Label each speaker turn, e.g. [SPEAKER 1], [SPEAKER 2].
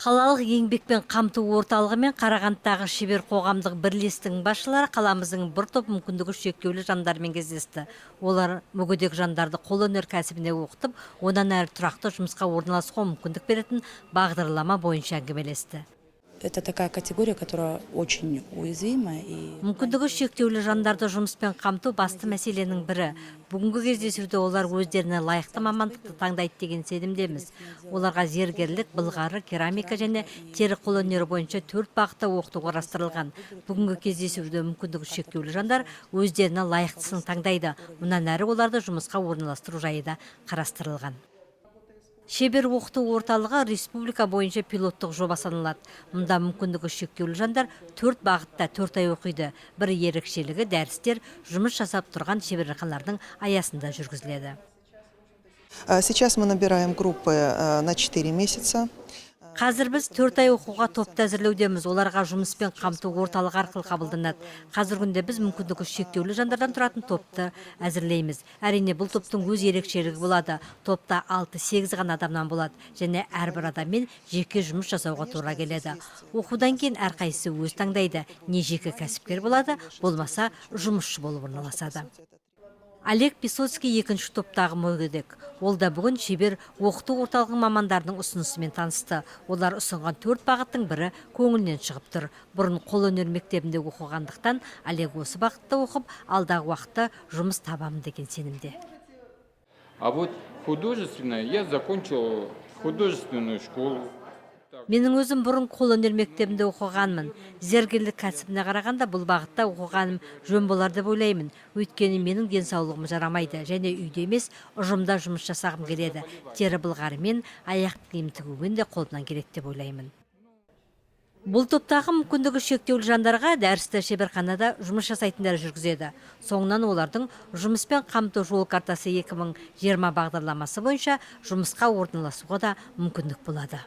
[SPEAKER 1] Қалалық еңбекпен қамту орталығы мен Қарағандыдағы шебер қоғамдық бірлестігінің басшылары қаламыздың бір топ мүмкіндігі шектеулі жандармен кездесті. Олар мүгедек жандарды қолөнер кәсібіне оқытып, одан әрі тұрақты жұмысқа орналасуға мүмкіндік беретін бағдарлама бойынша әңгімелесті.
[SPEAKER 2] Это такая категория, которая очень уязвима.
[SPEAKER 1] Мүмкіндігі шектеулі жандарды жұмыспен қамту басты мәселенің бірі. Бүгінгі кездесуде олар өздеріне лайықты мамандықты таңдайды деген сенімдеміз. Оларға зергерлік, былғары, керамика және тері қолөнері бойынша 4 бағытта оқыту қарастырылған. Бүгінгі кездесуде мүмкіндігі шектеулі жандар өздеріне лайықтысын таңдайды. Мұнан әрі оларды жұмысқа орналастыру жайы да қарастырылған. Шебер оқыту орталығы республика бойынша пилоттық жоба саналады. Мұнда мүмкіндігі шектеулі жандар 4 бағытта 4 ай оқиды. Бір ерекшелігі дәрістер жұмыс жасап тұрған шеберханалардың аясында жүргізіледі.
[SPEAKER 3] Сейчас мы набираем группы на 4 месяца.
[SPEAKER 1] Қазір біз 4 ай оқуға топты әзірлеудеміз. Оларға жұмыспен қамту орталығы арқылы қабылданады. Қазір күнде біз мүмкіндігі шектеулі жандардан тұратын топты әзірлейміз. Әрине бұл топтың өз ерекшелігі болады. Топта 6-8 ғана адамнан болады және әрбір адаммен жеке жұмыс жасауға тура келеді. Оқудан кейін әрқайсысы өз таңдайды. Не жеке кәсіпкер болады, болмаса жұмысшы болып орналасады. Олег Писоцкий екінші топтағы мүгедек. Ол да бүгін шебер оқыту орталығының мамандарының ұсынысымен танысты. Олар ұсынған 4 бағыттың бірі көңілінен шығып тұр. Бұрын қолөнер мектебінде оқығандықтан Олег осы бағытта оқып, алдағы уақытта жұмыс табамын деген сенімде.
[SPEAKER 4] А вот художественное, я закончил художественную школу.
[SPEAKER 1] Менің өзім бұрын қолөнер мектебінде оқығанмын. Зергерлік кәсібіне қарағанда бұл бағытта оқығаным жөн болар деп ойлаймын. Өйткені менің денсаулығым жарамайды және үйде емес, ұжымда жұмыс жасағым келеді. Тері былғарымен, аяқ киім тігумен де қолымнан келеді деп ойлаймын. Бұл топтағы мүмкіндігі шектеулі жандарға дәрісті шеберханада жұмыс жасайтындар жүргізеді. Соңынан олардың жұмыспен қамту жол картасы 2020 бағдарламасы бойынша жұмысқа орналасуға да мүмкіндік болады.